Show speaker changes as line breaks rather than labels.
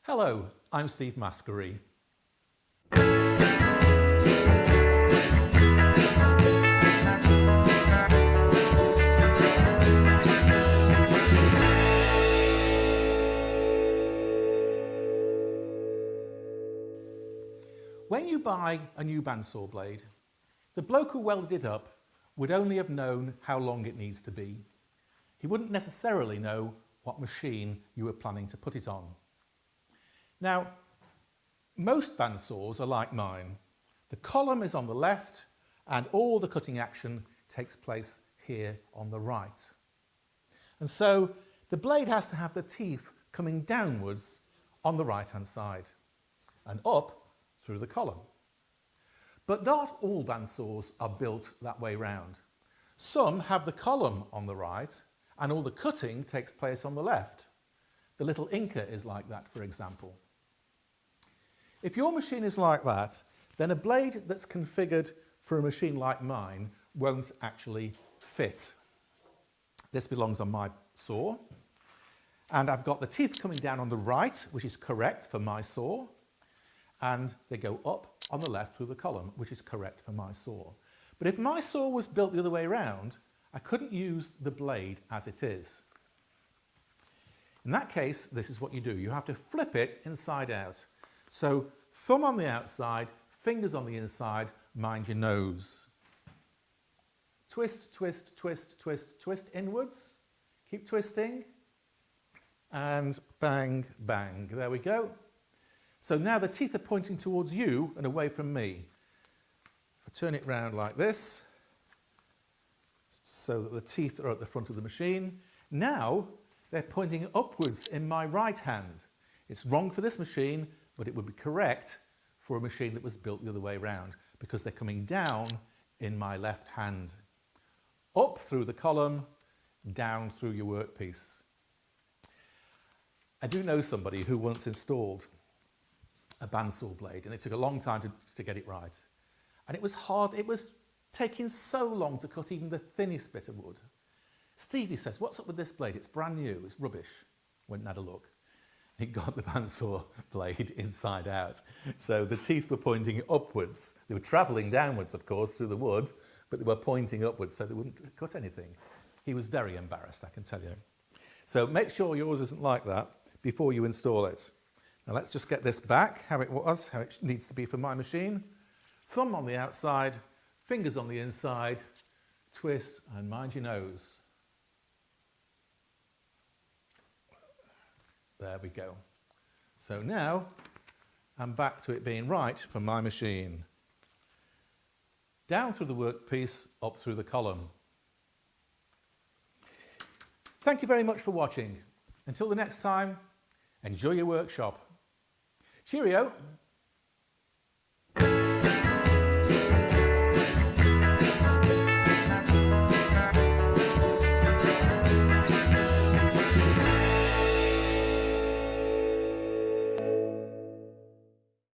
Hello, I'm Steve Maskery. When you buy a new bandsaw blade, the bloke who welded it up would only have known how long it needs to be. He wouldn't necessarily know what machine you were planning to put it on. Now, most bandsaws are like mine. The column is on the left and all the cutting action takes place here on the right. And so the blade has to have the teeth coming downwards on the right-hand side and up through the column. But not all bandsaws are built that way round. Some have the column on the right and all the cutting takes place on the left. The little Inca is like that, for example. If your machine is like that, then a blade that's configured for a machine like mine won't actually fit. This belongs on my saw, and I've got the teeth coming down on the right, which is correct for my saw, and they go up on the left through the column, which is correct for my saw. But if my saw was built the other way around, I couldn't use the blade as it is. In that case, this is what you do. You have to flip it inside out. So thumb on the outside, fingers on the inside, mind your nose. Twist, twist, twist, twist, twist inwards. Keep twisting. And bang, bang. There we go. So now the teeth are pointing towards you and away from me. If I turn it round like this, so that the teeth are at the front of the machine, now they're pointing upwards in my right hand. It's wrong for this machine, but it would be correct for a machine that was built the other way around because they're coming down in my left hand. Up through the column, down through your workpiece. I do know somebody who once installed a bandsaw blade and it took a long time to get it right. And it was hard, it was taking so long to cut even the thinnest bit of wood. Stevie says, "What's up with this blade? It's brand new, it's rubbish." Went and had a look. He got the bandsaw blade inside out. So the teeth were pointing upwards. They were travelling downwards, of course, through the wood, but they were pointing upwards so they wouldn't cut anything. He was very embarrassed, I can tell you. So make sure yours isn't like that before you install it. Now let's just get this back, how it was, how it needs to be for my machine. Thumb on the outside, fingers on the inside, twist and mind your nose. There we go. So now I'm back to it being right for my machine. Down through the workpiece, up through the column. Thank you very much for watching. Until the next time, enjoy your workshop. Cheerio.